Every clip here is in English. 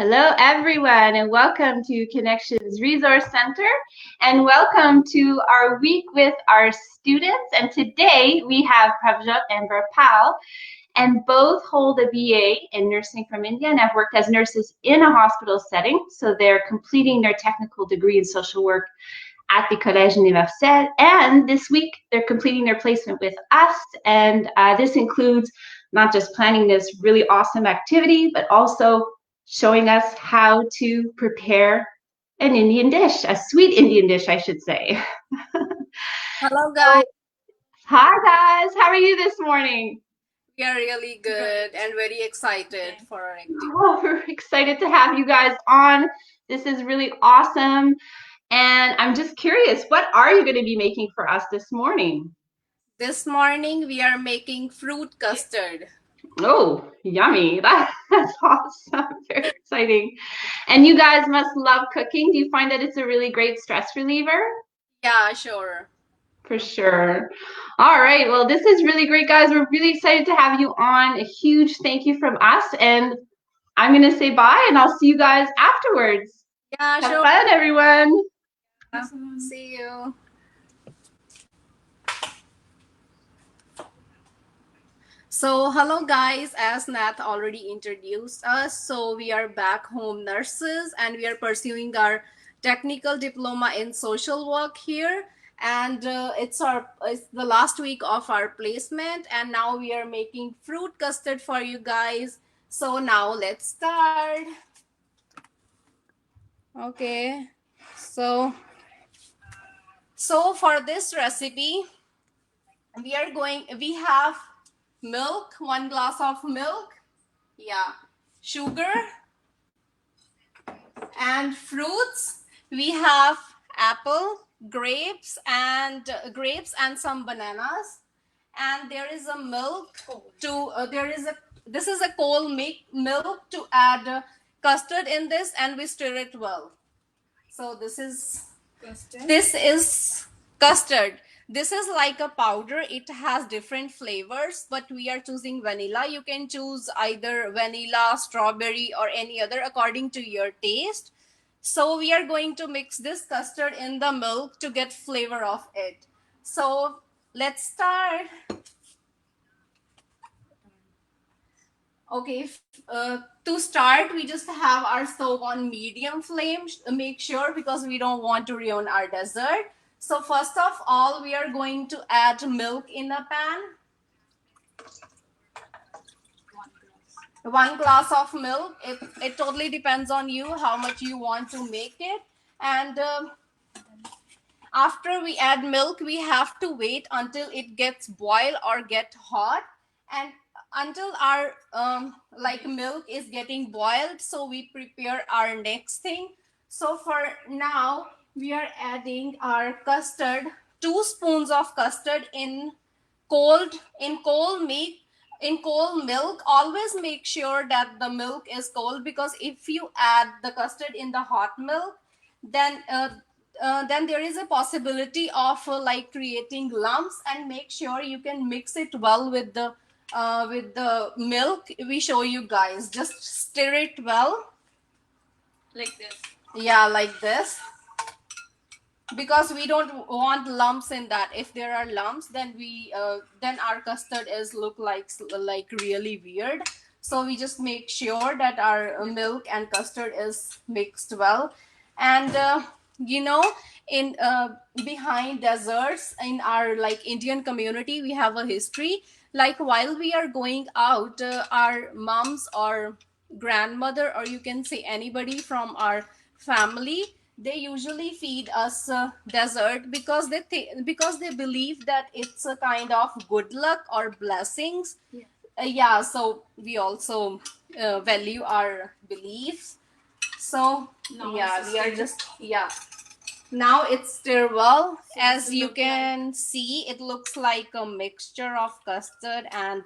Hello, everyone, and welcome to Connections Resource Center, and welcome to our week with our students. And today we have Prabhjot and Birpal, and both hold a BA in nursing from India and have worked as nurses in a hospital setting. So they're completing their technical degree in social work at the Collège Universel, and this week they're completing their placement with us, and this includes not just planning this really awesome activity, but also showing us how to prepare an Indian dish, a sweet Indian dish, I should say. Hello, guys. Hi, guys. How are you this morning? We are really good and very excited for our activity. Oh, we're excited to have you guys on. This is really awesome. And I'm just curious, what are you going to be making for us this morning? This morning, we are making fruit custard. Oh, yummy. That's awesome. Very exciting. And you guys must love cooking. Do you find that it's a really great stress reliever? Yeah, sure. For sure. All right. Well, this is really great, guys. We're really excited to have you on. A huge thank you from us. And I'm going to say bye, and I'll see you guys afterwards. Yeah, Have sure. fun, everyone. See you. So, hello, guys. As Nath already introduced us, so we are back home nurses and we are pursuing our technical diploma in social work here. And it's the last week of our placement, and now we are making fruit custard for you guys. So now let's start. Okay, so for this recipe, we have milk, 1 glass of milk, yeah, sugar, and fruits. We have apple, grapes and some bananas, and there is a milk to this is a cold milk to add custard in this, and we stir it well. So this is custard. This is like a powder. It has different flavors, but we are choosing vanilla. You can choose either vanilla, strawberry, or any other according to your taste. So we are going to mix this custard in the milk to get flavor of it. So let's start. Okay, to start, we just have our stove on medium flame. Make sure, because we don't want to ruin our dessert. So first of all, we are going to add milk in a pan. 1 glass of milk. It totally depends on you how much you want to make it. And after we add milk, we have to wait until it gets boil or get hot, and until our like milk is getting boiled, so we prepare our next thing. So for now, we are adding our custard, 2 spoons of custard in cold milk. In cold milk, always make sure that the milk is cold, because if you add the custard in the hot milk, then there is a possibility of like creating lumps. And make sure you can mix it well with the milk. We show you guys, just stir it well like this. Yeah, like this, because we don't want lumps in that. If there are lumps, then then our custard is look like really weird. So we just make sure that our milk and custard is mixed well. And you know in behind desserts in our like Indian community, we have a history. Like while we are going out, our moms or grandmother, or you can say anybody from our family, they usually feed us dessert, because because they believe that it's a kind of good luck or blessings. Yeah, so we also value our beliefs. So yeah, we are just, yeah, now it's stir well. As you can see, it looks like a mixture of custard and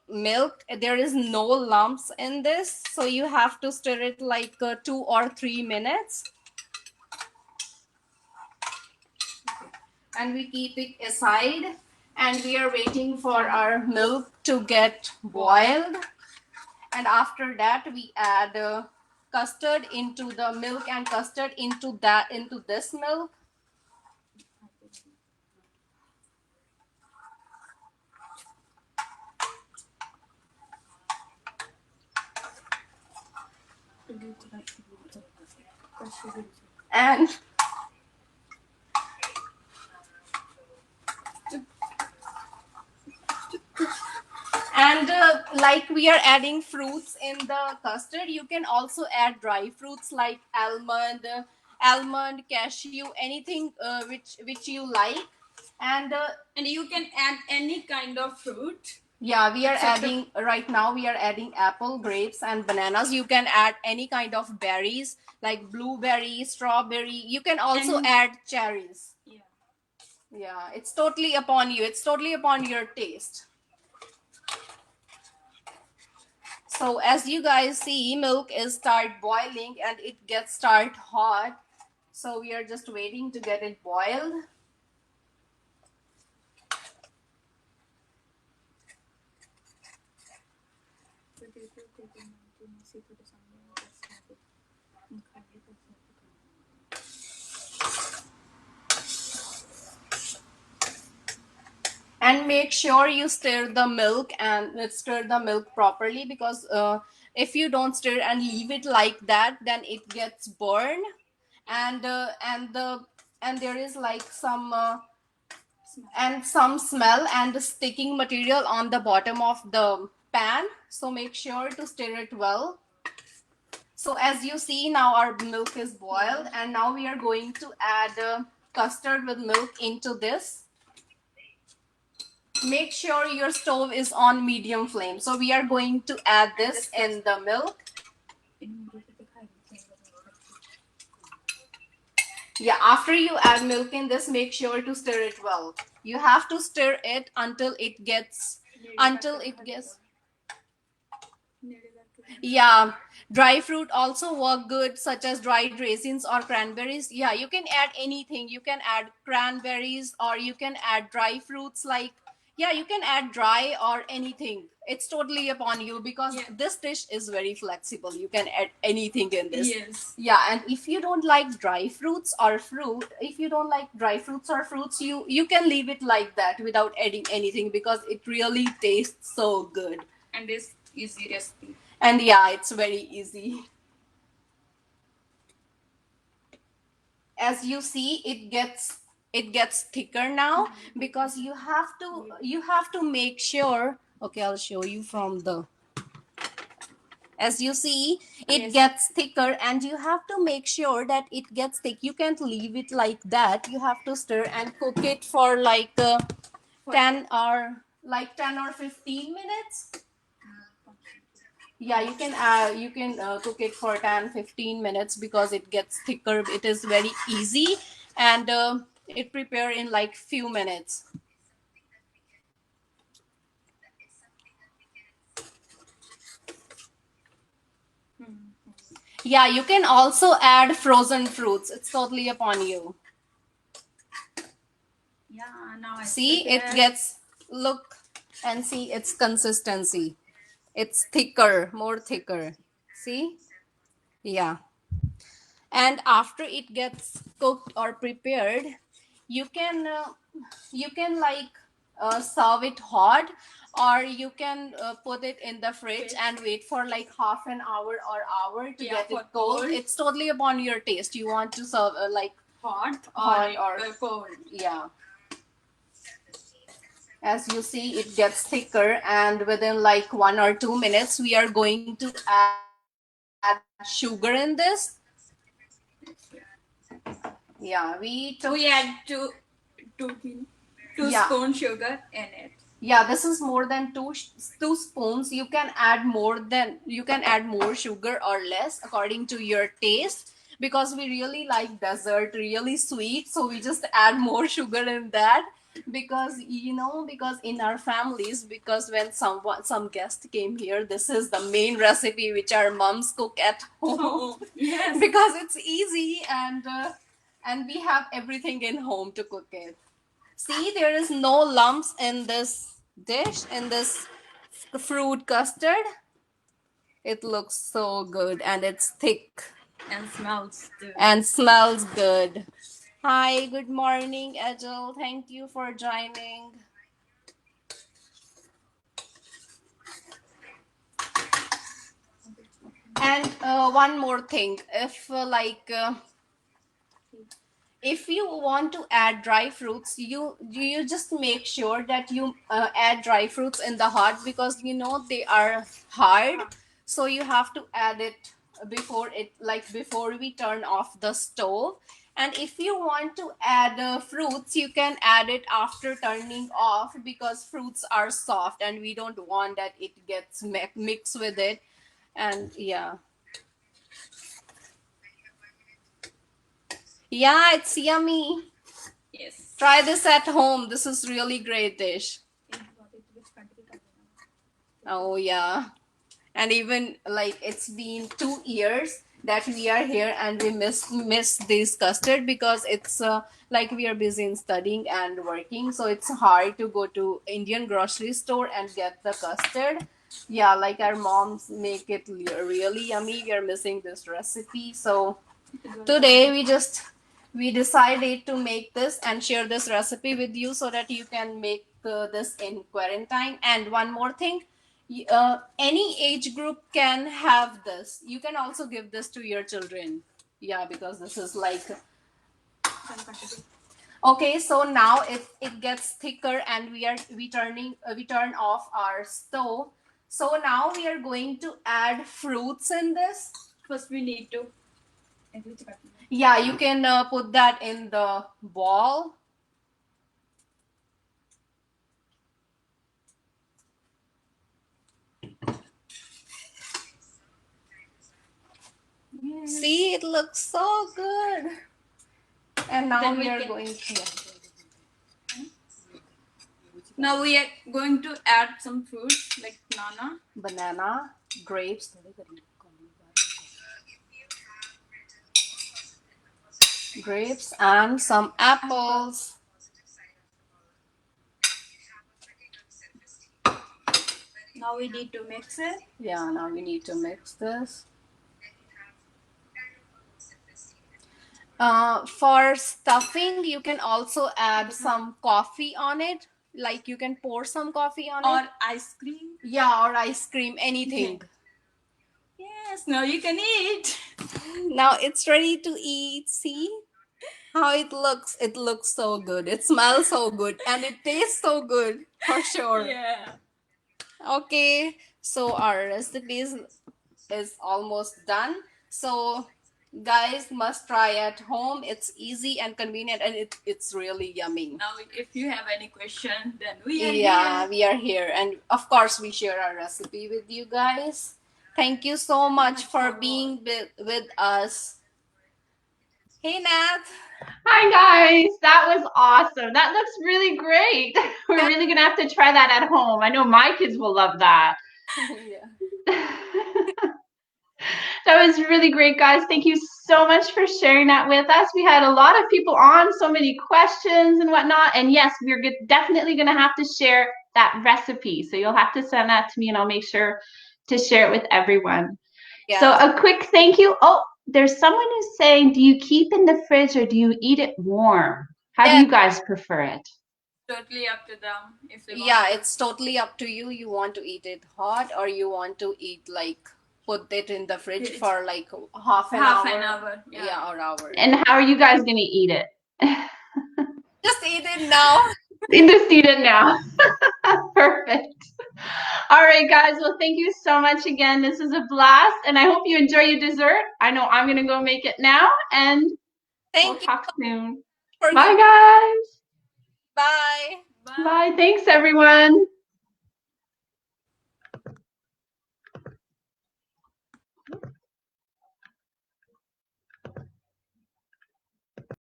milk. There is no lumps in this, so you have to stir it like 2 or 3 minutes, and we keep it aside. And we are waiting for our milk to get boiled. And after that we add custard into the milk and custard into this milk. And like we are adding fruits in the custard, you can also add dry fruits like almond, cashew, anything which you like. And you can add any kind of fruit. Yeah, we are adding right now. We are adding apple, grapes, and bananas. You can add any kind of berries like blueberry, strawberry. You can also add cherries. Yeah, it's totally upon you. It's totally upon your taste. So as you guys see, milk is start boiling and it gets start hot. So we are just waiting to get it boiled. And make sure you stir the milk properly, because if you don't stir and leave it like that, then it gets burned. And there is like some smell and sticking material on the bottom of the pan, so make sure to stir it well. So as you see, now our milk is boiled, and now we are going to add custard with milk into this. Make sure your stove is on medium flame. So we are going to add this in the milk. Yeah, after you add milk in this, make sure to stir it well. You have to stir it until it gets yeah, dry fruit also work good, such as dried raisins or cranberries. Yeah, you can add anything. You can add cranberries, or you can add dry fruits like, yeah, you can add dry or anything. It's totally upon you, because this dish is very flexible. You can add anything in this. Yes. Yeah, and if you don't like dry fruits or fruit, if you don't like dry fruits or fruits, you can leave it like that without adding anything, because it really tastes so good. And it's easy recipe. And yeah, it's very easy. As you see, it gets thicker now, because you have to make sure. Okay, I'll show you from the. As you see, it gets thicker, and you have to make sure that it gets thick. You can't leave it like that. You have to stir and cook it for like 10 or 15 minutes. Yeah, you can cook it for 10-15 minutes, because it gets thicker. It is very easy, and it prepare in like few minutes. Yeah, you can also add frozen fruits. It's totally upon you. Yeah, now I See, it gets, look and see its consistency. It's thicker, more thicker. See? Yeah. And after it gets cooked or prepared, you can like serve it hot, or you can put it in the fridge and wait for like half an hour or hour to get it cold. It's totally upon your taste. You want to serve like hot or cold. Yeah. As you see, it gets thicker, and within like 1 or 2 minutes, we are going to add sugar in this. Yeah, we add two spoon sugar in it. Yeah, this is more than two spoons. You can add more sugar or less according to your taste, because we really like dessert really sweet, so we just add more sugar in that. Because because in our families, because when some guest came here, this is the main recipe which our moms cook at home. Yes. Because it's easy, and we have everything in home to cook it. See, there is no lumps in this dish, in this fruit custard. It looks so good and it's thick And smells too. and smells good. Hi, good morning, Ejel. Thank you for joining. And one more thing, if you want to add dry fruits, you just make sure that you add dry fruits in the hot, because they are hard, so you have to add it before we turn off the stove. And if you want to add fruits, you can add it after turning off, because fruits are soft and we don't want that it gets mixed with it. And yeah, it's yummy. Yes. Try this at home. This is really great dish. Oh yeah. And even like it's been 2 years that we are here, and we miss this custard, because it's like we are busy in studying and working, so it's hard to go to Indian grocery store and get the custard. Yeah, like our moms make it really yummy. We are missing this recipe, so today we decided to make this and share this recipe with you, so that you can make this in quarantine. And one more thing, any age group can have this. You can also give this to your children. Yeah, because this is like, okay, so now it gets thicker, and we turn off our stove. So now we are going to add fruits in this. First we need to. Yeah, you can put that in the ball. Yes. See, it looks so good. And now Then we we are can- going to. Now we are going to add some fruits like Banana, grapes, and some apples. Now we need to mix it. Yeah, now we need to mix this. For stuffing, you can also add some coffee on it. Like you can pour some coffee on Or it. ice cream. Yeah, or ice cream, anything. Yes, now you can eat. Now it's ready to eat. See how it looks? It looks so good. It smells so good. And it tastes so good, for sure. Yeah. Okay, so our recipe is almost done. So guys must try at home. It's easy and convenient, and it's really yummy. Now if you have any question, then we are Yeah, we are here, and of course we share our recipe with you guys. Thank you so much for being with us. Hey Nat. Hi guys, that was awesome. That looks really great. We're really gonna have to try that at home. I know my kids will love that. Yeah. That was really great, guys. Thank you so much for sharing that with us. We had a lot of people on, so many questions and whatnot. And yes, we're definitely going to have to share that recipe. So you'll have to send that to me, and I'll make sure to share it with everyone. Yes. So a quick thank you. Oh, there's someone who's saying, do you keep in the fridge or do you eat it warm? How do you guys prefer it? Totally up to them. If they want Yeah, to. it's totally up to you. You want to eat it hot, or you want to eat put it in the fridge for like half an hour. Yeah, or hour. And how are you guys going to eat it? Just eat it now. Just eat it now. Perfect. All right, guys. Well, thank you so much again. This is a blast, and I hope you enjoy your dessert. I know I'm going to go make it now, and we'll talk soon. Bye, guys. Bye. Bye. Thanks, everyone.